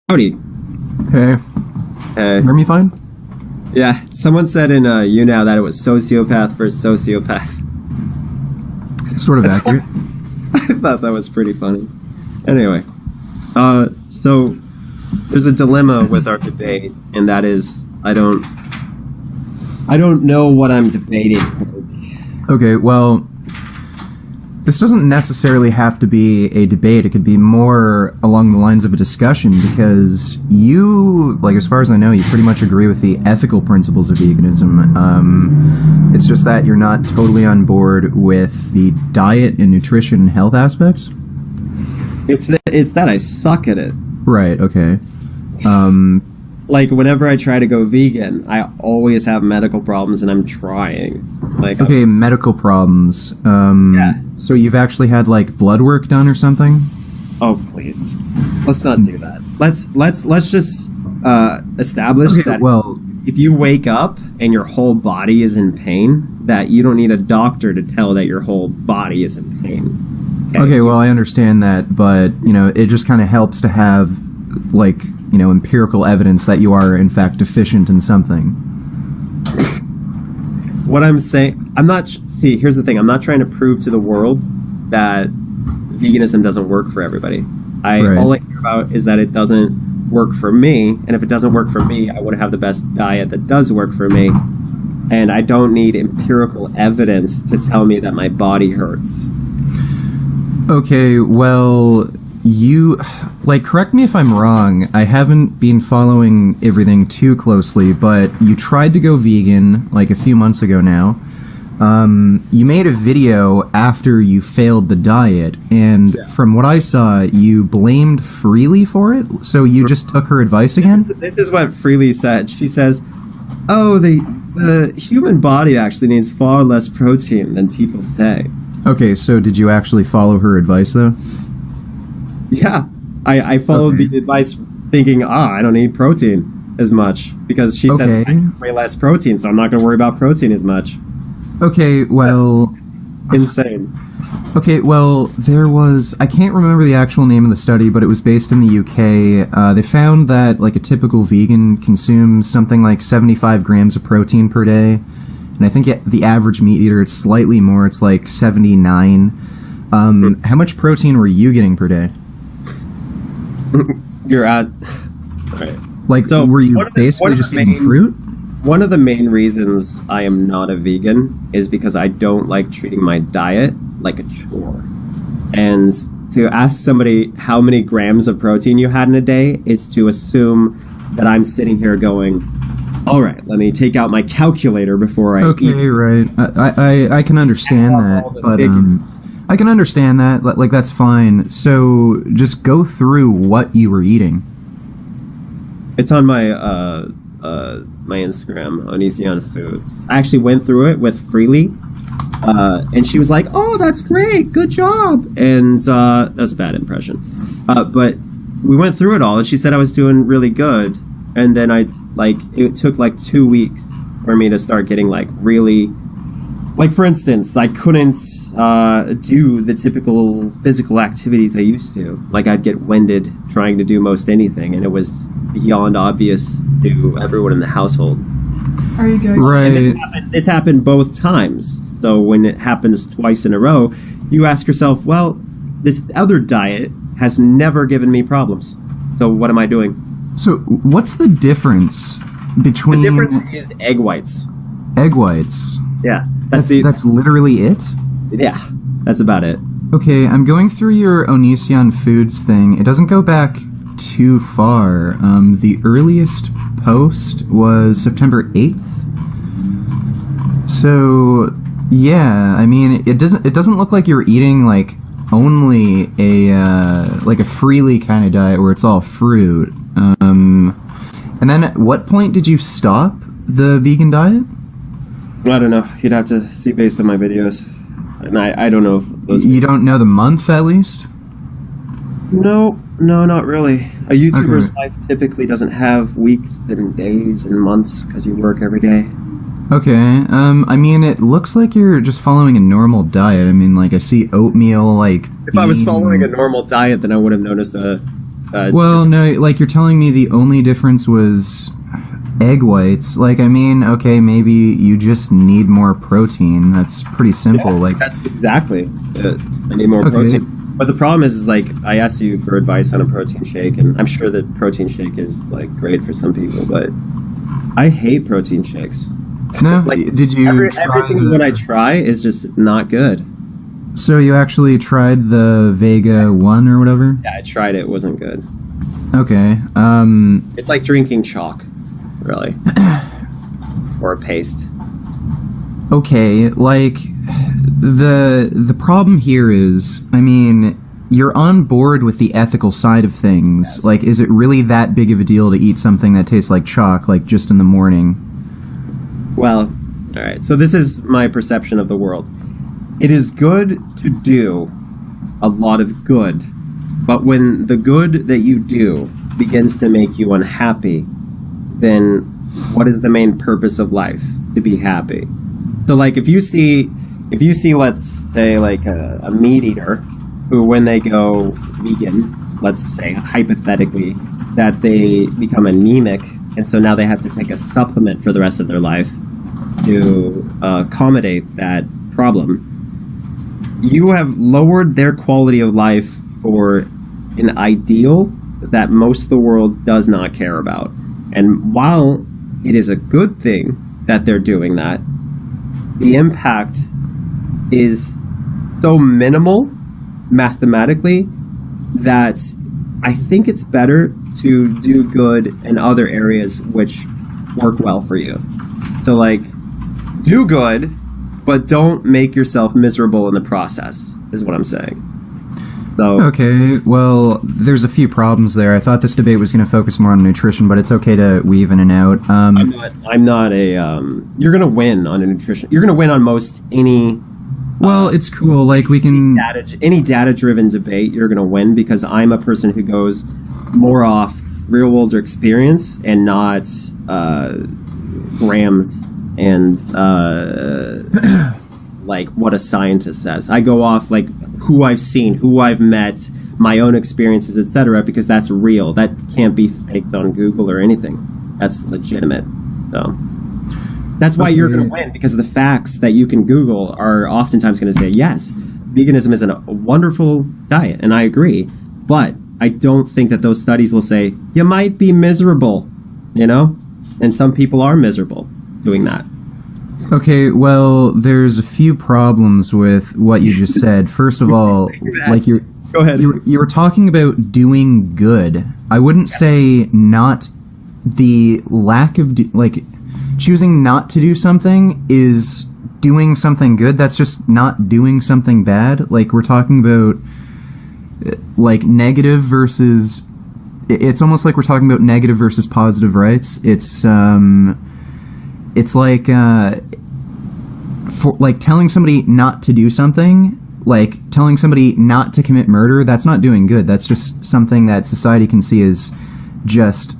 Howdy. Hey. Hey. Hear me fine? Yeah, someone said in YouNow that it was sociopath versus sociopath. Sort of accurate. I thought that was pretty funny. Anyway, so there's a dilemma with our debate, and that is I don't know what I'm debating. Okay, well, this doesn't necessarily have to be a debate. It could be more along the lines of a discussion, because you, like, as far as I know, you pretty much agree with the ethical principles of veganism. It's just that you're not totally on board with the diet and nutrition and health aspects. It's that I suck at it. Right, okay. Like, whenever I try to go vegan, I always have medical problems, and I'm trying. Like, okay, medical problems. Yeah. So you've actually had, like, blood work done or something? Oh, please. Let's not do that. Let's just establish that if you wake up and your whole body is in pain, that you don't need a doctor to tell that your whole body is in pain. Okay, well, I understand that, but, you know, it just kind of helps to have, like, you know, empirical evidence that you are, in fact, deficient in something. What I'm saying, see, here's the thing. I'm not trying to prove to the world that veganism doesn't work for everybody. All I care about is that it doesn't work for me, and if it doesn't work for me, I want to have the best diet that does work for me, and I don't need empirical evidence to tell me that my body hurts. Okay, well, you, like, correct me if I'm wrong, I haven't been following everything too closely, but you tried to go vegan, like, a few months ago now. You made a video after you failed the diet, and from what I saw, you blamed Freely for it, so you just took her advice again? This is what Freely said. She says, oh, the human body actually needs far less protein than people say. Okay, so did you actually follow her advice, though? Yeah, I followed the advice thinking, I don't need protein as much, because she says I need way less protein, so I'm not going to worry about protein as much. Okay, well... Insane. Okay, well, there was... I can't remember the actual name of the study, but it was based in the UK. They found that, like, a typical vegan consumes something like 75 grams of protein per day. And I think the average meat eater, it's slightly more. It's like 79. How much protein were you getting per day? You're at... Right. Like, so were you basically just eating fruit? One of the main reasons I am not a vegan is because I don't like treating my diet like a chore. And to ask somebody how many grams of protein you had in a day is to assume that I'm sitting here going, all right, let me take out my calculator before I eat. Okay, right. I can understand that, but I can understand that. Like, that's fine. So just go through what you were eating. It's on my my Instagram, Onision Foods. I actually went through it with Freely, and she was like, "Oh, that's great, good job." And that was a bad impression. But we went through it all, and she said I was doing really good. And then it took like 2 weeks for me to start getting like really, like, for instance, I couldn't do the typical physical activities I used to. Like, I'd get winded trying to do most anything, and it was beyond obvious to everyone in the household. Are you good? Right. This happened both times. So when it happens twice in a row, you ask yourself, well, this other diet has never given me problems. So what am I doing? So what's the difference between... The difference is egg whites. Egg whites? Yeah. That's literally it? Yeah, that's about it. Okay, I'm going through your Onision Foods thing. It doesn't go back too far. The earliest post was September 8th. So, yeah, I mean, it doesn't look like you're eating, like, only a Freely kind of diet where it's all fruit. And then at what point did you stop the vegan diet? I don't know. You'd have to see based on my videos. And I don't know if those... You don't know the month, at least? No, not really. A YouTuber's life typically doesn't have weeks and days and months because you work every day. Okay, I mean, it looks like you're just following a normal diet. I mean, like, I see oatmeal, like... If I was following a normal diet, then I would have noticed a Well, no, like you're telling me the only difference was egg whites. Like, I mean, okay, maybe you just need more protein. That's pretty simple. Yeah, like that's exactly. I need more protein. But the problem is like I asked you for advice on a protein shake, and I'm sure that protein shake is like great for some people, but I hate protein shakes. No, like, did you? Every single one I try is just not good. So you actually tried the Vega 1 or whatever? Yeah, I tried it. It wasn't good. Okay. It's like drinking chalk, really, or a paste. Okay, like the problem here is, I mean, you're on board with the ethical side of things. Yes. Like, is it really that big of a deal to eat something that tastes like chalk, like just in the morning? Well, all right. So this is my perception of the world. It is good to do a lot of good, but when the good that you do begins to make you unhappy, then what is the main purpose of life? To be happy. So, like, if you see, let's say, like a meat eater who, when they go vegan, let's say hypothetically, that they become anemic, and so now they have to take a supplement for the rest of their life to accommodate that problem. You have lowered their quality of life for an ideal that most of the world does not care about. And while it is a good thing that they're doing that, the impact is so minimal mathematically that I think it's better to do good in other areas which work well for you. So, like, do good, but don't make yourself miserable in the process, is what I'm saying. So, okay, well, there's a few problems there. I thought this debate was going to focus more on nutrition, but it's okay to weave in and out. I'm not a. You're going to win on a nutrition. You're going to win on most any. Well, it's cool. Like, we can. Any data-driven debate, you're going to win because I'm a person who goes more off real-world experience and not grams and like what a scientist says. I go off like who I've seen, who I've met, my own experiences, etc. Because that's real. That can't be faked on Google or anything. That's legitimate. So that's why you're going to win, because the facts that you can Google are oftentimes going to say yes, veganism is a wonderful diet, and I agree. But I don't think that those studies will say you might be miserable, you know, and some people are miserable doing that. Okay, well, there's a few problems with what you just said. First of all, like Go ahead. You were talking about doing good. I wouldn't say not the lack of choosing not to do something is doing something good. That's just not doing something bad. Like, we're talking about like negative versus. It's almost like we're talking about negative versus positive rights. It's like for like telling somebody not to do something, like telling somebody not to commit murder, that's not doing good. That's just something that society can see as just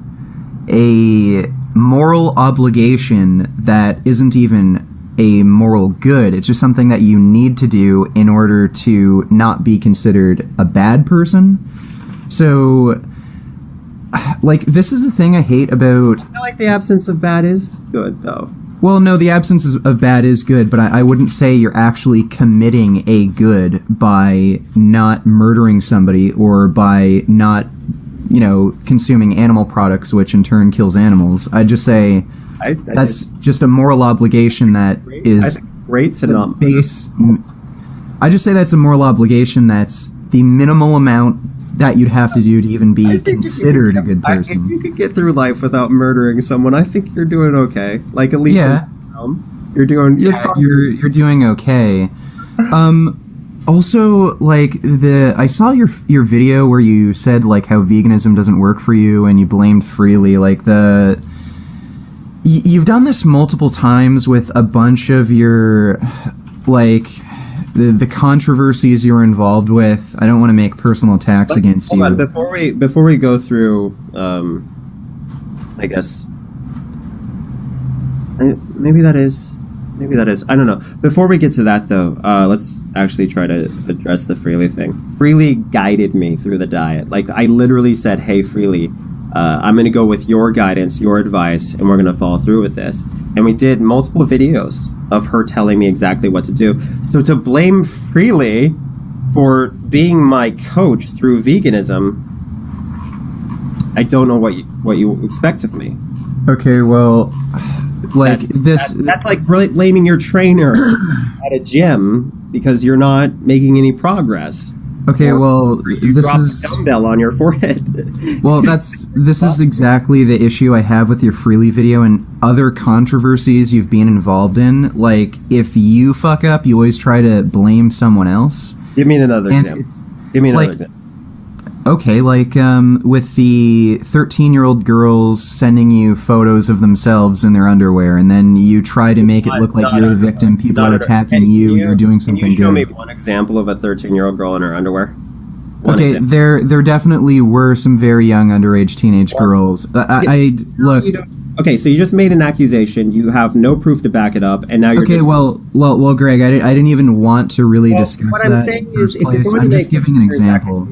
a moral obligation that isn't even a moral good. It's just something that you need to do in order to not be considered a bad person. So, like, this is the thing I hate about... I feel like the absence of bad is good, though. Well, no, the absence of bad is good, but I wouldn't say you're actually committing a good by not murdering somebody or by not, consuming animal products, which in turn kills animals. I'd just say that's just a moral obligation that is great to not base. I just say that's a moral obligation that's the minimal amount that you'd have to do to even be considered a good person. If you could get through life without murdering someone, I think you're doing okay. Like, at least you're doing. You're doing okay. Also, like, I saw your video where you said like how veganism doesn't work for you and you blamed Freely. Like, you've done this multiple times with a bunch of your like. The controversies you were involved with. I don't want to make personal attacks against you. On, before we go through, I guess maybe that is Maybe that is. I don't know. Before we get to that, though, let's actually try to address the Freely thing. Freely guided me through the diet. Like, I literally said, hey, Freely, I'm going to go with your guidance, your advice, and we're going to follow through with this. And we did multiple videos of her telling me exactly what to do. So to blame Freely for being my coach through veganism, I don't know what you expect of me. Okay, well, like that's like blaming your trainer at a gym because you're not making any progress. Okay, well, you this drop is a dumbbell on your forehead. well, this is exactly the issue I have with your Freely video and other controversies you've been involved in. Like, if you fuck up, you always try to blame someone else. Give me another example. Give me another example. Okay, like with the 13-year-old girls sending you photos of themselves in their underwear, and then you try to make it look like you're the victim, people are attacking you, you're doing something good. Can you show me one example of a 13-year-old girl in her underwear? Okay, there definitely were some very young underage teenage girls. Look. Okay, so you just made an accusation. You have no proof to back it up, and now you're okay. Just, well, Greg, I didn't even want to really discuss what that. I'm saying is, if you're going I'm to just giving an example.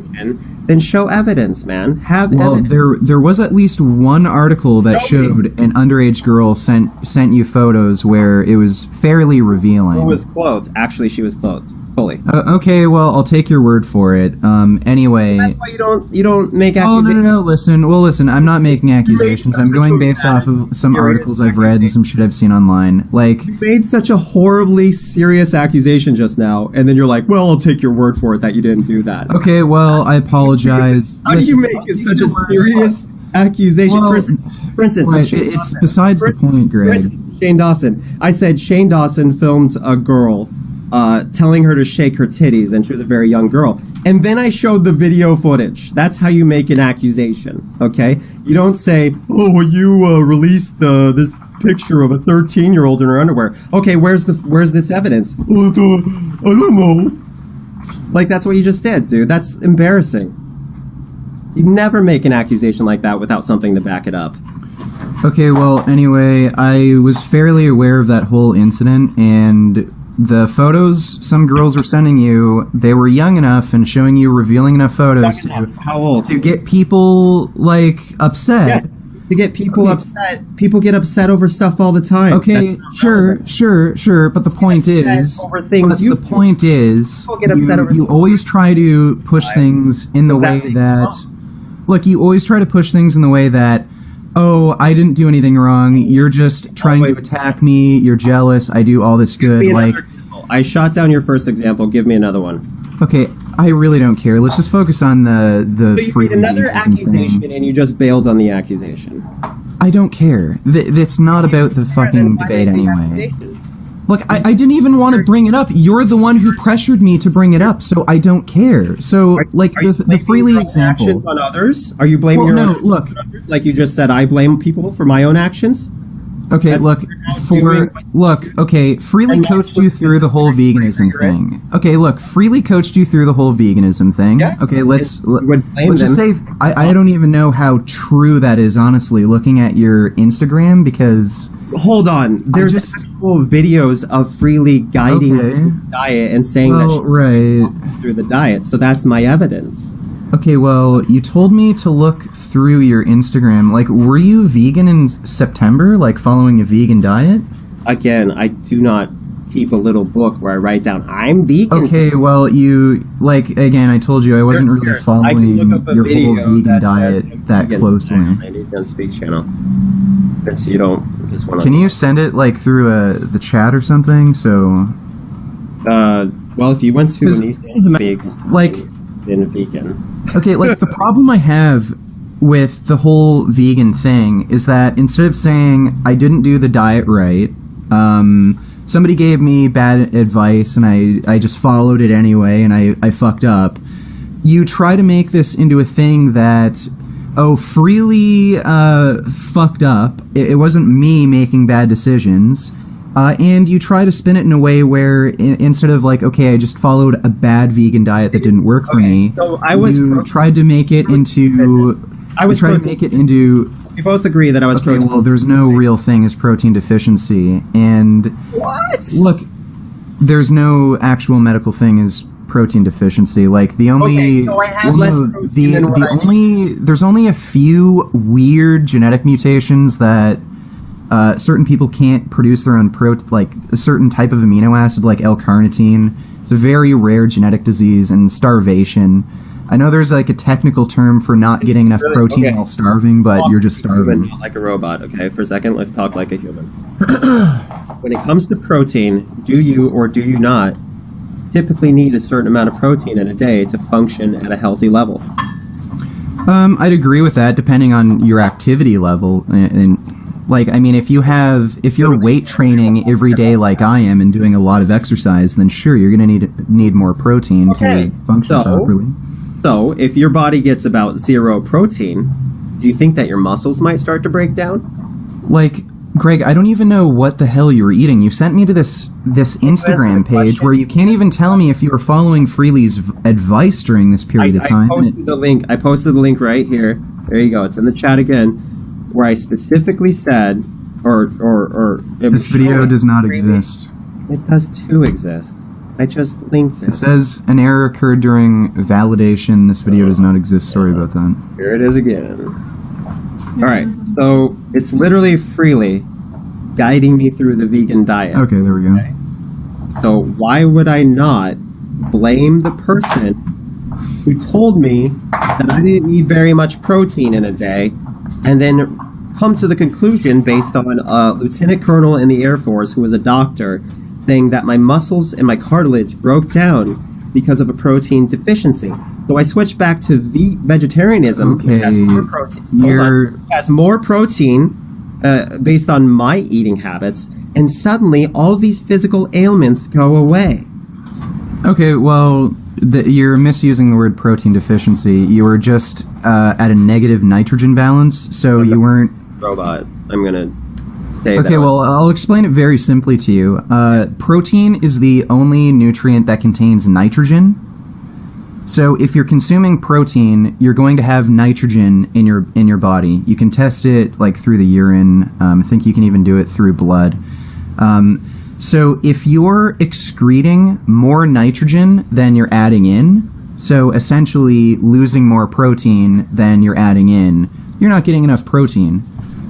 Then show evidence, man. Have evidence. There was at least one article that showed an underage girl sent you photos where it was fairly revealing. Who was clothed? Actually, she was clothed fully. Okay, well, I'll take your word for it. Anyway, that's why you don't make accusations. Oh no, listen. I'm not making accusations. I'm going based off of some articles I've read and some shit I've seen online. Like, you made such a horribly serious accusation just now, and then you're like, "Well, I'll take your word for it that you didn't do that." Okay, well, I apologize. How do you make such a serious accusation? Well, for instance, it's besides the point, Greg. Shane Dawson. I said Shane Dawson filmed a girl telling her to shake her titties, and she was a very young girl. And then I showed the video footage. That's how you make an accusation, okay? You don't say, "Oh, well, you released this picture of a 13-year-old in her underwear." Okay, where's this evidence? I don't know. Like, that's what you just did, dude. That's embarrassing. You never make an accusation like that without something to back it up. Okay, well, anyway, I was fairly aware of that whole incident, and the photos some girls were sending you, they were young enough and showing you revealing enough photos How old? to get people, like, upset. Yeah. To get people upset. People get upset over stuff all the time. Okay, sure. But the point is, you always try to push things in the way that. Look, you always try to push things in the way that, oh, I didn't do anything wrong. You're just trying to attack me. You're jealous. I do all this good. Like, I shot down your first example. Give me another one. Okay, I really don't care. Let's just focus on the free. So you made another accusation, and you just bailed on the accusation. I don't care. It's not about the fucking debate anyway. Look, I didn't even want to bring it up. You're the one who pressured me to bring it up, so I don't care. So, the Freely example. On others? Are you blaming your own look, on others? Like you just said, I blame people for my own actions? Okay, Freely coached you through the whole veganism thing. Okay, look, Freely coached you through the whole veganism thing. Yes, okay, let's just say I don't even know how true that is, honestly, looking at your Instagram, because... Hold on, there's actual videos of Freely guiding the diet and saying through the diet, so that's my evidence. Okay, well, you told me to look through your Instagram. Like, were you vegan in September? Like, following a vegan diet? Again, I do not keep a little book where I write down, I'm vegan. Okay, well, again, I told you I wasn't really following your whole vegan diet that closely. I need to speak channel. So you don't just want to... Can you send it, like, through the chat or something? So... well, if you went to Onision Speaks... Like... been vegan. Okay, like, the problem I have with the whole vegan thing is that instead of saying I didn't do the diet right, somebody gave me bad advice and I just followed it anyway and I fucked up, you try to make this into a thing that, oh, Freely fucked up. It wasn't me making bad decisions. And you try to spin it in a way where instead of like, okay, I just followed a bad vegan diet that didn't work for me, so you tried to make it into I was trying to make it into. We both agree that I was Okay, protein. well, there's no real thing as protein deficiency, and What? look, there's no actual medical thing as protein deficiency. Like the only, Okay, so I have less protein than what I need. there's only a few weird genetic mutations that certain people can't produce their own like a certain type of amino acid, like L-carnitine. It's a very rare genetic disease, and starvation. I know there's like a technical term for not getting enough protein while starving, but you're just starving. Not like a robot, okay? For a second, let's talk like a human. When it comes to protein, do you or do you not typically need a certain amount of protein in a day to function at a healthy level? I'd agree with that, depending on your activity level. And like, I mean, if you're weight training every day like I am and doing a lot of exercise, then sure, you're going to need more protein to function properly. So, if your body gets about 0 protein, do you think that your muscles might start to break down? Like, Greg, I don't even know what the hell you were eating. You sent me to this Instagram page where you can't even tell me if you were following Freely's advice during this period of time. I posted the link right here. There you go. It's in the chat again, where I specifically said, or this video does not exist. It does too exist. I just linked it. It says an error occurred during validation. This video does not exist. Sorry about that. Here it is again. All right, so it's literally Freely guiding me through the vegan diet. Okay, there we go. Okay. So why would I not blame the person who told me that I didn't need very much protein in a day, and then come to the conclusion based on a lieutenant colonel in the Air Force who was a doctor saying that my muscles and my cartilage broke down because of a protein deficiency. So I switched back to vegetarianism, which has more protein. Has more protein based on my eating habits, and suddenly all these physical ailments go away. Okay, well, you're misusing the word protein deficiency. You were just at a negative nitrogen balance, so you weren't... Robot. I'm going to... Okay, well, I'll explain it very simply to you. Protein is the only nutrient that contains nitrogen. So if you're consuming protein, you're going to have nitrogen in your body. You can test it like through the urine. I think you can even do it through blood. So if you're excreting more nitrogen than you're adding in, so essentially losing more protein than you're adding in, you're not getting enough protein.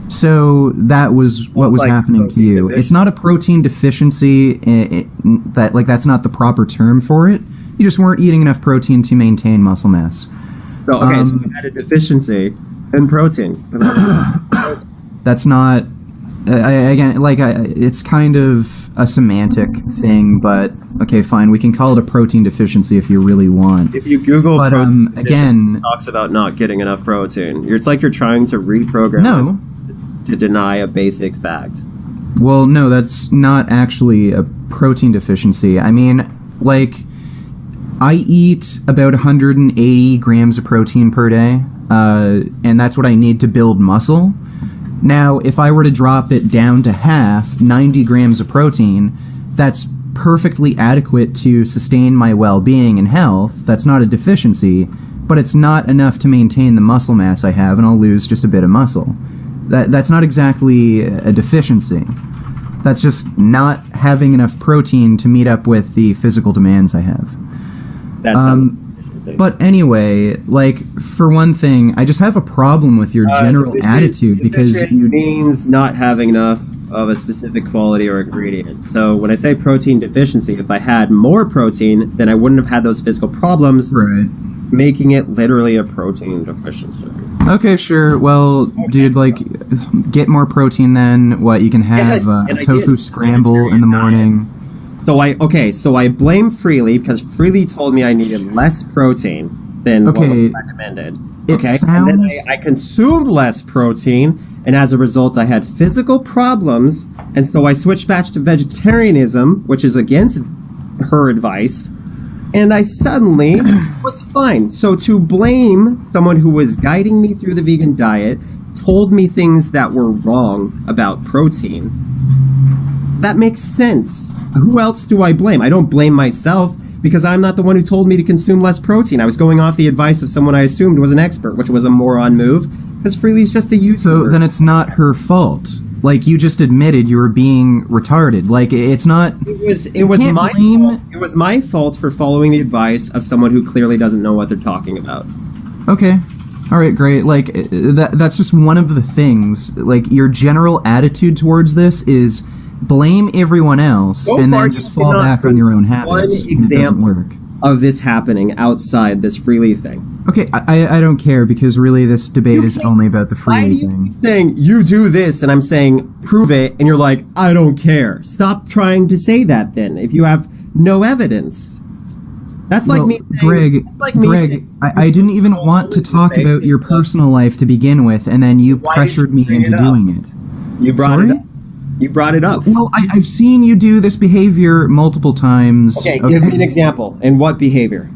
So that was what was happening to you. It's not a protein deficiency. That's not the proper term for it. You just weren't eating enough protein to maintain muscle mass. So you had a deficiency in protein. That's not. It's kind of a semantic thing, but okay, fine. We can call it a protein deficiency if you really want. If you Google, but again, it talks about not getting enough protein. It's like you're trying to reprogram to deny a basic fact. Well, no, that's not actually a protein deficiency. I mean, like, I eat about 180 grams of protein per day, and that's what I need to build muscle. Now, if I were to drop it down to half, 90 grams of protein, that's perfectly adequate to sustain my well-being and health. That's not a deficiency, but it's not enough to maintain the muscle mass I have, and I'll lose just a bit of muscle. That's not exactly a deficiency. That's just not having enough protein to meet up with the physical demands I have. That sounds like a deficiency. But anyway, like, for one thing, I just have a problem with your general attitude because it means not having enough of a specific quality or ingredient. So when I say protein deficiency, if I had more protein, then I wouldn't have had those physical problems, right, making it literally a protein deficiency. Okay, sure. Well, dude, like, get more protein then. What, you can have a tofu scramble in the morning. So I blame Freely because Freely told me I needed less protein than what was recommended. Okay, and then I consumed less protein, and as a result, I had physical problems, and so I switched back to vegetarianism, which is against her advice, and I suddenly was fine. So to blame someone who was guiding me through the vegan diet, told me things that were wrong about protein, that makes sense. Who else do I blame? I don't blame myself because I'm not the one who told me to consume less protein. I was going off the advice of someone I assumed was an expert, which was a moron move. Because Freely's just a YouTuber. So then it's not her fault. Like, you just admitted you were being retarded. Like, it's not... It was my fault for following the advice of someone who clearly doesn't know what they're talking about. Okay. All right, great. Like, that's just one of the things. Like, your general attitude towards this is blame everyone else and then just fall back on your own habits. One example it doesn't work. Of this happening outside this Freely thing. Okay, I don't care, because really this debate is only about the Freely thing. Keep saying, you do this, and I'm saying, prove it, and you're like, I don't care. Stop trying to say that then, if you have no evidence. That's like me saying... Greg, I didn't even want to talk about your personal life to begin with, and then you pressured me into doing it. You brought it up. You brought it up. Well, I've seen you do this behavior multiple times. Okay, give me an example. And what behavior?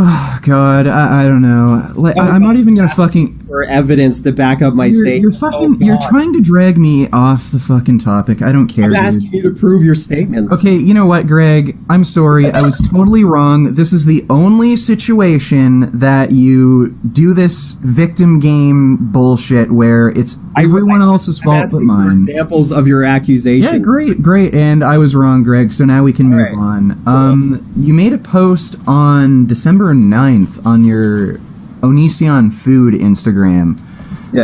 Oh, God, I don't know. I'm not even gonna fucking... For evidence to back up my statement. You're trying to drag me off the fucking topic. I don't care, I'm asking you to prove your statements. Okay, you know what, Greg? I'm sorry. I was totally wrong. This is the only situation that you do this victim game bullshit where it's everyone else's fault but mine. Examples of your accusation. Yeah, great. And I was wrong, Greg, so now we can move on. You made a post on December 9th on your Onision Food Instagram. Yeah.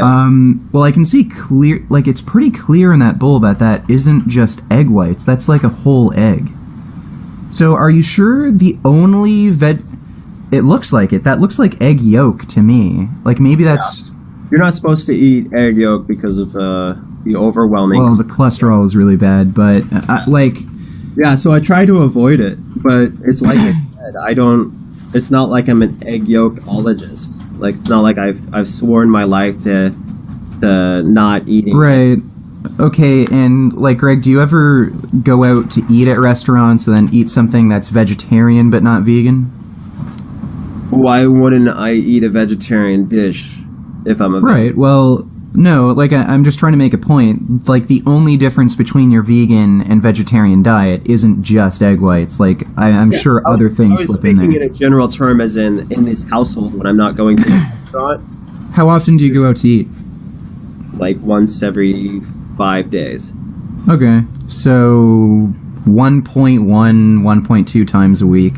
Well, I can see clear, like, it's pretty clear in that bowl that isn't just egg whites. That's like a whole egg. So are you sure the only it looks like it. That looks like egg yolk to me. Like, maybe that's... You're not supposed to eat egg yolk because of the overwhelming... Well, the cholesterol is really bad, but, like... Yeah, so I try to avoid it, but it's like I said, it's not like I'm an egg yolkologist. Like, it's not like I've sworn my life to not eating. Right. Okay, and, like, Greg, do you ever go out to eat at restaurants and then eat something that's vegetarian but not vegan? Why wouldn't I eat a vegetarian dish if I'm a vegetarian? Right, well... No, like, I'm just trying to make a point. Like, the only difference between your vegan and vegetarian diet isn't just egg whites. Like, I'm sure other things slip in there. I was speaking in a general term, as in this household, when I'm not going to the restaurant. How often do you go out to eat? Like, once every 5 days. Okay, so 1.1, 1.2 times a week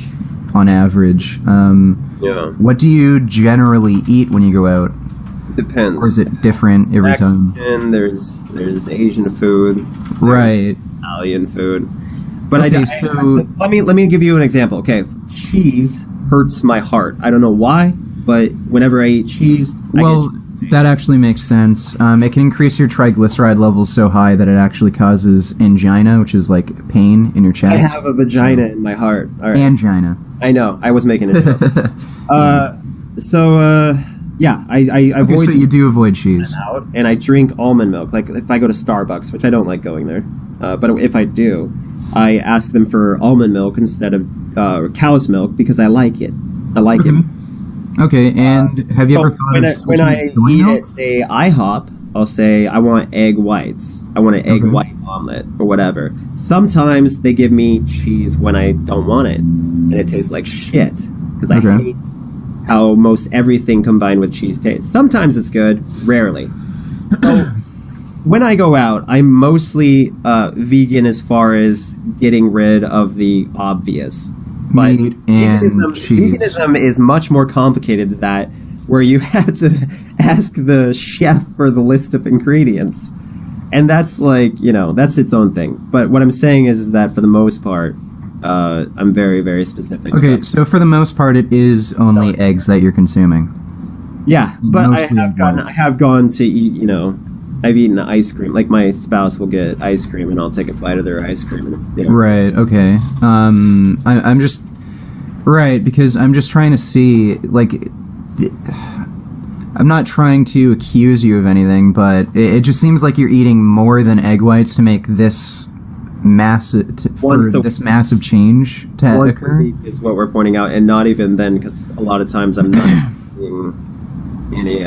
on average. Yeah. What do you generally eat when you go out? Depends. Or is it different every time? There's Asian food, right? Italian food, but okay, let me give you an example. Okay, cheese hurts my heart. I don't know why, but whenever I eat cheese, that actually makes sense. It can increase your triglyceride levels so high that it actually causes angina, which is like pain in your chest. I have a vagina in my heart. All right. Angina. I know. I was making a joke. Yeah, I avoid. So you do avoid cheese, and I drink almond milk. Like, if I go to Starbucks, which I don't like going there, but if I do, I ask them for almond milk instead of cow's milk because I like it. I like it. Okay, and have you ever thought of when I eat at, say, IHOP, I'll say I want egg whites. I want an egg white omelet or whatever. Sometimes they give me cheese when I don't want it, and it tastes like shit because I hate how most everything combined with cheese tastes. Sometimes it's good, rarely. So when I go out, I'm mostly vegan as far as getting rid of the obvious. But meat and cheese. Veganism is much more complicated than that, where you have to ask the chef for the list of ingredients. And that's like, that's its own thing. But what I'm saying is that for the most part, I'm very, very specific. Okay, so for the most part, it is only eggs that you're consuming. Yeah, but I have gone to eat, I've eaten ice cream. Like, my spouse will get ice cream, and I'll take a bite of their ice cream, and it's different. Right, okay. I'm just... Right, because I'm just trying to see, like... I'm not trying to accuse you of anything, but it just seems like you're eating more than egg whites to make this massive change to occur. Is what we're pointing out, and not even then, because a lot of times I'm not eating any.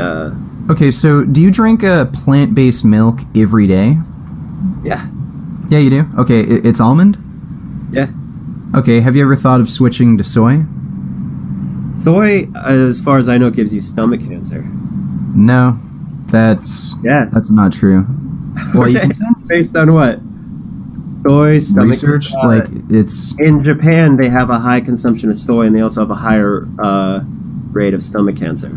Okay, so do you drink plant-based milk every day? Yeah. Yeah, you do. Okay, it's almond. Yeah. Okay, have you ever thought of switching to soy? Soy, as far as I know, gives you stomach cancer. No. That's not true. Well, you can send Based on what? Soy, stomach research, it's... In Japan, they have a high consumption of soy, and they also have a higher rate of stomach cancer.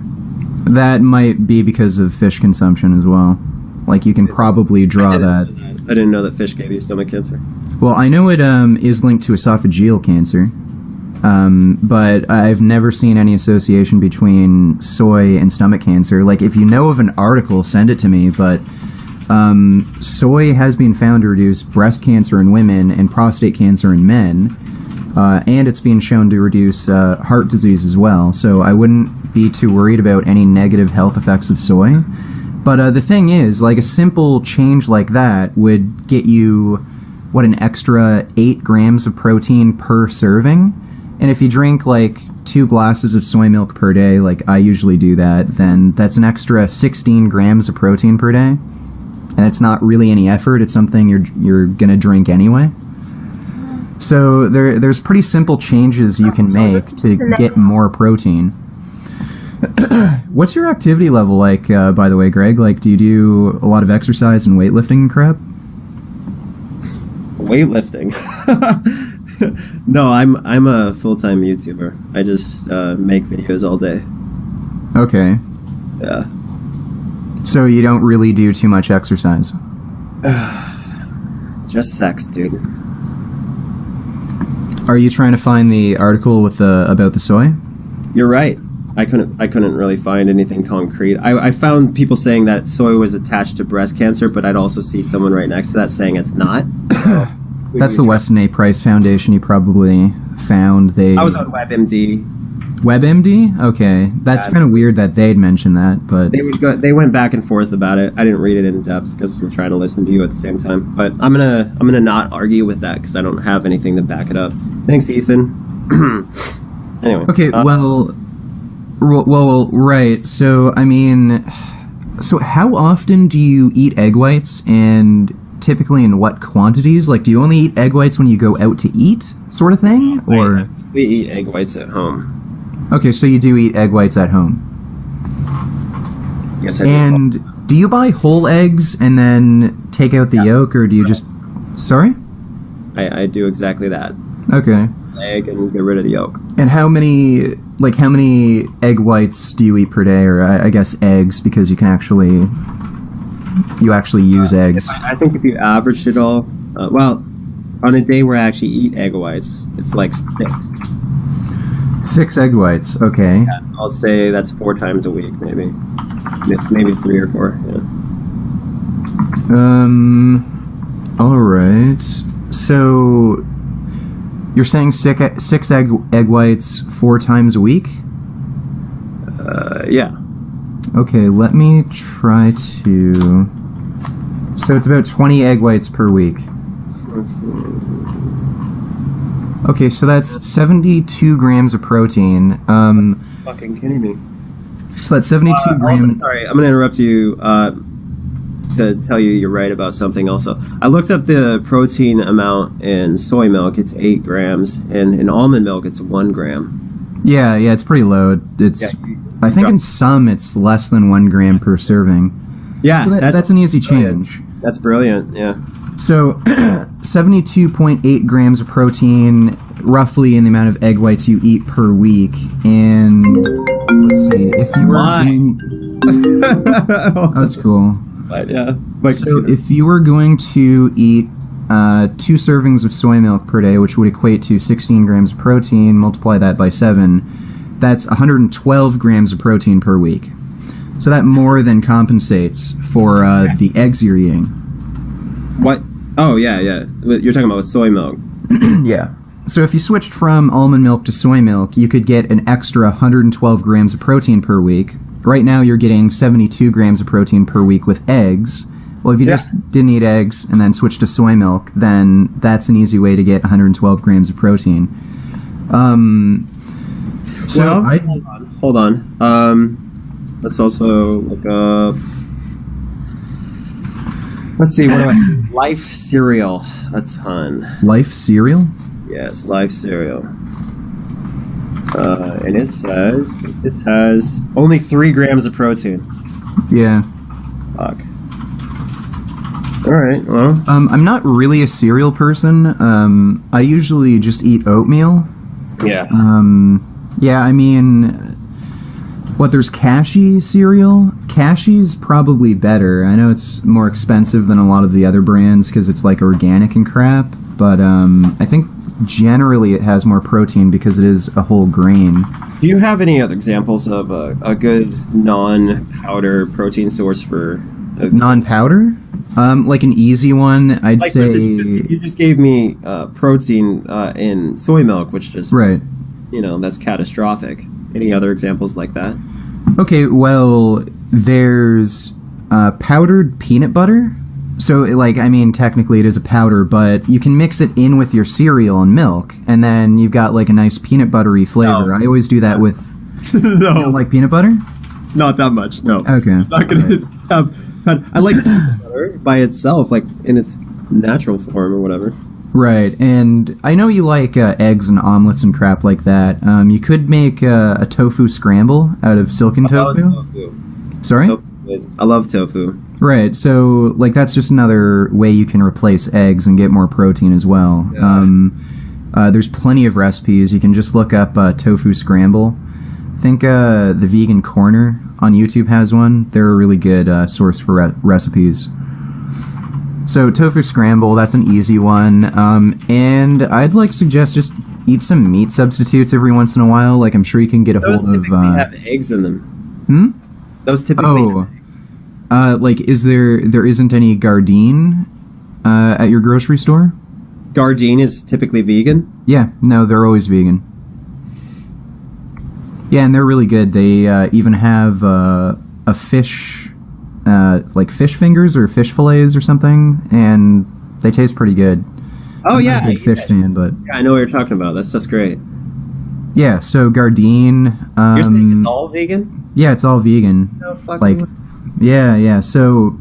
That might be because of fish consumption as well. Like, you can probably draw that. I didn't know that fish gave you stomach cancer. Well, I know it is linked to esophageal cancer, but I've never seen any association between soy and stomach cancer. Like, if you know of an article, send it to me, but soy has been found to reduce breast cancer in women and prostate cancer in men, and it's been shown to reduce heart disease as well, so I wouldn't be too worried about any negative health effects of soy. But the thing is, like, a simple change like that would get you, an extra 8 grams of protein per serving? And if you drink, 2 glasses of soy milk per day, like I usually do that, then that's an extra 16 grams of protein per day. And it's not really any effort, it's something you're going to drink anyway. So there's pretty simple changes you can make to get more protein. What's your activity level like, by the way, Greg? Like, do you do a lot of exercise and weightlifting and crap? Weightlifting? No, I'm a full-time YouTuber. I just make videos all day. Okay. Yeah. So you don't really do too much exercise? Just sex, dude. Are you trying to find the article with about the soy? You're right. I couldn't really find anything concrete. I found people saying that soy was attached to breast cancer, but I'd also see someone right next to that saying it's not. That's the Weston A. Price Foundation you probably found. I was on WebMD. WebMD? Okay. That's kind of weird that they'd mention that, but... They went back and forth about it. I didn't read it in depth because I'm trying to listen to you at the same time. But I'm gonna not argue with that because I don't have anything to back it up. Thanks, Ethan. Anyway. Okay, well, right. So, I mean... So how often do you eat egg whites, and typically in what quantities? Like, do you only eat egg whites when you go out to eat, sort of thing? Or we eat egg whites at home. Okay, so you do eat egg whites at home. Yes, I do. And do you buy whole eggs and then take out the yolk, or do you just... Sorry? I do exactly that. Okay. Egg and get rid of the yolk. And how many egg whites do you eat per day, or I guess eggs, because you actually use eggs? I think if you average it all, on a day where I actually eat egg whites, it's like 6. 6 egg whites, okay. Yeah, I'll say that's 4 times a week, maybe 3 or 4. Yeah. All right. So you're saying 6 egg whites 4 times a week? Yeah. Okay, let me try to... So it's about 20 egg whites per week. Okay, so that's 72 grams of protein. Fucking kidding me. So that's 72 grams... Also, sorry, I'm going to interrupt you to tell you you're right about something also. I looked up the protein amount in soy milk. It's 8 grams. And in almond milk, it's 1 gram. Yeah, it's pretty low. I think in some, it's less than 1 gram per serving. Yeah, so that's an easy change. That's brilliant, yeah. So, 72.8 grams of protein, roughly in the amount of egg whites you eat per week. And, let's see, if you were doing... that's cool. But, yeah. So, if you were going to eat 2 servings of soy milk per day, which would equate to 16 grams of protein, multiply that by 7, that's 112 grams of protein per week. So that more than compensates for the eggs you're eating. What? Oh, yeah. You're talking about with soy milk. Yeah. So if you switched from almond milk to soy milk, you could get an extra 112 grams of protein per week. Right now you're getting 72 grams of protein per week with eggs. Well, if you just didn't eat eggs and then switched to soy milk, then that's an easy way to get 112 grams of protein. Hold on. Let's also look up... Let's see, what do I do? Life cereal, a ton. Life cereal? Yes, Life cereal. And it says only 3 grams of protein. Yeah. Fuck. All right. Well, I'm not really a cereal person. I usually just eat oatmeal. yeah. Yeah, I mean, there's Cashy cereal. Cashy's probably better. I know it's more expensive than a lot of the other brands because it's like organic and crap, but I think generally it has more protein because it is a whole grain. Do you have any other examples of a good non-powder protein source for non-powder? Like an easy one, I'd say. You just gave me protein in soy milk, which just right. That's catastrophic. Any other examples like that? Okay, well, there's powdered peanut butter. So, like, I mean, technically it is a powder, but you can mix it in with your cereal and milk, and then you've got, like, a nice peanut buttery flavor. No. I always do that with... No. You don't like peanut butter? Not that much, no. Okay. I'm not going to have... I like peanut butter by itself, like, in its natural form or whatever. Right, and I know you like eggs and omelets and crap like that. You could make a tofu scramble out of silken tofu. Sorry? I love tofu. Right, so like that's just another way you can replace eggs and get more protein as well. Yeah. There's plenty of recipes. You can just look up tofu scramble. I think the Vegan Corner on YouTube has one. They're a really good source for recipes. So tofu scramble, that's an easy one. And I'd like suggest just eat some meat substitutes every once in a while. Like I'm sure you can get a Those hold of. Have eggs in them. Hmm. Those typically. Like there isn't any Gardein at your grocery store? Gardein is typically vegan? Yeah, no, they're always vegan. Yeah, and they're really good. They even have a fish, like fish fingers or fish fillets or something, and they taste pretty good. Oh, I'm yeah. not a big fish fan, but... Yeah, I know what you're talking about. That stuff's great. Yeah, so Gardein... You're saying it's all vegan? Yeah, it's all vegan. No fucking like, way. yeah, so...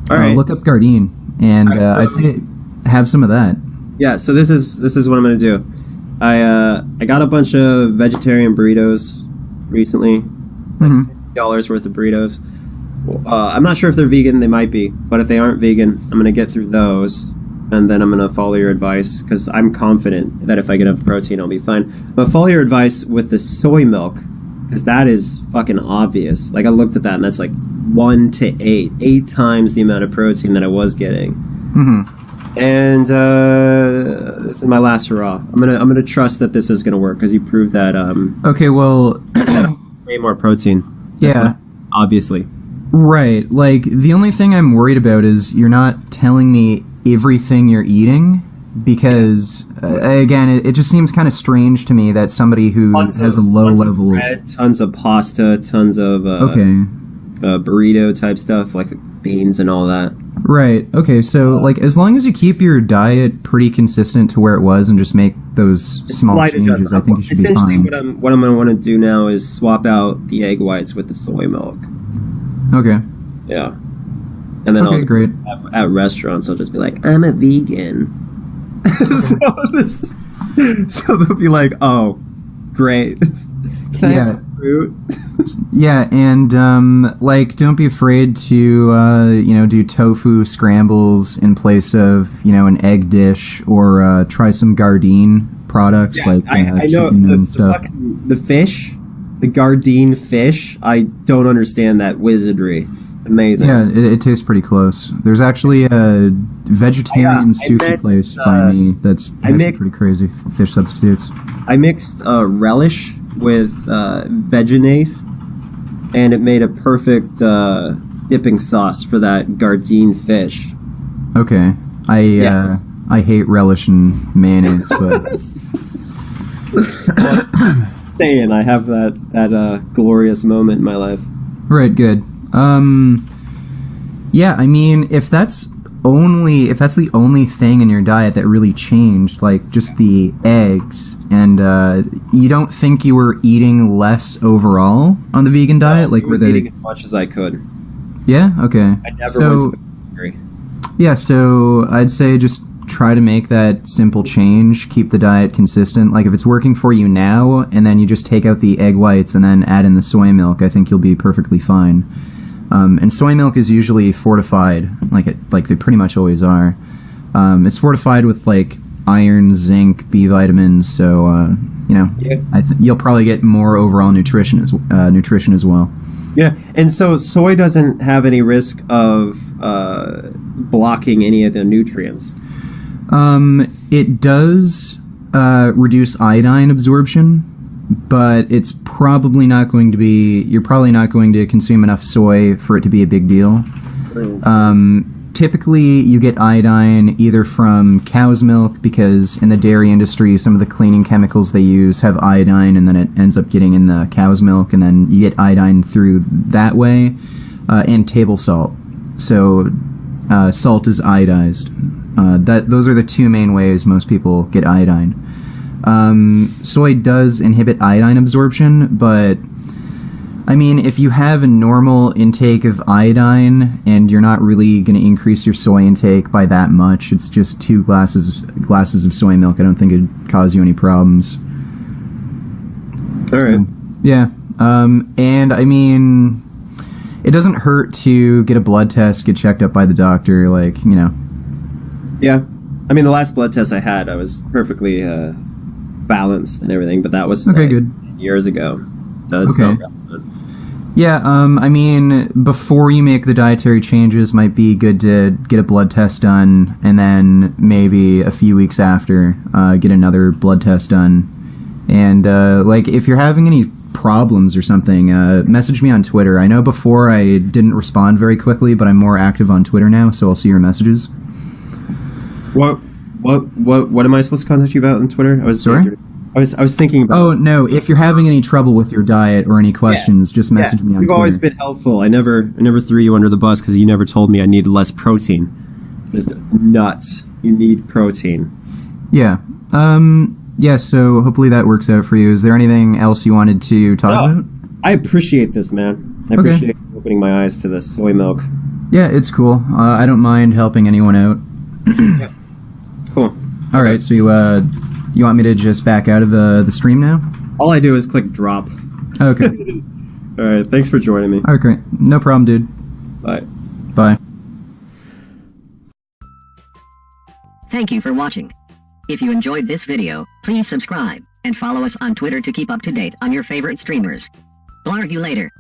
All right. Look up Gardein, and I'd say have some of that. Yeah, so this is what I'm gonna do. I got a bunch of vegetarian burritos recently, like $50 worth of burritos. I'm not sure if they're vegan. They might be, but if they aren't vegan, I'm gonna get through those, and then I'm gonna follow your advice because I'm confident that if I get enough protein, I'll be fine. But follow your advice with the soy milk because that is fucking obvious. Like I looked at that, and that's like 1 to 8 times the amount of protein that I was getting. And this is my last hurrah. I'm gonna trust that this is gonna work because you proved that. Okay, well, way more protein. That's yeah, obviously. Right. Like the only thing I'm worried about is you're not telling me everything you're eating because again, it just seems kind of strange to me that somebody who has a low level, bread, tons of pasta, tons of burrito type stuff like beans and all that. Right. Okay. So, like, as long as you keep your diet pretty consistent to where it was, and just make those small changes, I think you should be fine. What I'm going to want to do now is swap out the egg whites with the soy milk. Okay. Yeah. And then great. At restaurants, I'll just be like, I'm a vegan. So they'll be like, oh, great. Can I have some fruit? Yeah, and like, don't be afraid to do tofu scrambles in place of an egg dish, or try some Gardein products like I know chicken and stuff. The fish, the Gardein fish. I don't understand that wizardry. Amazing. Yeah, it tastes pretty close. There's actually a vegetarian sushi place by me that's pretty crazy fish substitutes. I mixed relish with vegenaise, and it made a perfect dipping sauce for that Gardein fish. Okay, I hate relish and mayonnaise, but saying I have that glorious moment in my life. Right, good. Yeah, I mean, if that's the only thing in your diet that really changed, like just the eggs, and you don't think you were eating less overall on the vegan diet? I was eating as much as I could. Yeah? Okay. I never went to bed hungry. Yeah, so I'd say just try to make that simple change, keep the diet consistent. Like if it's working for you now, and then you just take out the egg whites and then add in the soy milk, I think you'll be perfectly fine. And soy milk is usually fortified, like they pretty much always are. It's fortified with like iron, zinc, B vitamins, so you'll probably get more overall nutrition as well. Yeah, and so soy doesn't have any risk of blocking any of the nutrients. It does reduce iodine absorption, but it's probably not going to be. You're probably not going to consume enough soy for it to be a big deal. Typically, you get iodine either from cow's milk, because in the dairy industry, some of the cleaning chemicals they use have iodine, and then it ends up getting in the cow's milk, and then you get iodine through that way, and table salt. So, salt is iodized. Those are the two main ways most people get iodine. Soy does inhibit iodine absorption, but I mean, if you have a normal intake of iodine and you're not really going to increase your soy intake by that much, it's just 2 glasses of soy milk. I don't think it'd cause you any problems. All right. So, yeah. And I mean, it doesn't hurt to get a blood test, get checked up by the doctor, Yeah. I mean, the last blood test I had, I was perfectly balanced and everything, but that was good. years ago. So it's okay. not relevant. Yeah, I mean, before you make the dietary changes, might be good to get a blood test done, and then maybe a few weeks after, get another blood test done. And, if you're having any problems or something, message me on Twitter. I know before I didn't respond very quickly, but I'm more active on Twitter now, so I'll see your messages. What am I supposed to contact you about on Twitter? Sorry? I was thinking about... Oh, no, if you're having any trouble with your diet or any questions, just message me on Twitter. You've always been helpful. I never threw you under the bus because you never told me I need less protein. Just nuts. You need protein. Yeah. Yeah, so hopefully that works out for you. Is there anything else you wanted to talk about? I appreciate this, man. I appreciate opening my eyes to this soy milk. Yeah, it's cool. I don't mind helping anyone out. Yeah. Cool. All right, so you want me to just back out of the stream now? All I do is click drop. Okay. All right, thanks for joining me. All right, great. No problem, dude. Bye. Bye. Thank you for watching. If you enjoyed this video, please subscribe and follow us on Twitter to keep up to date on your favorite streamers. We'll argue later.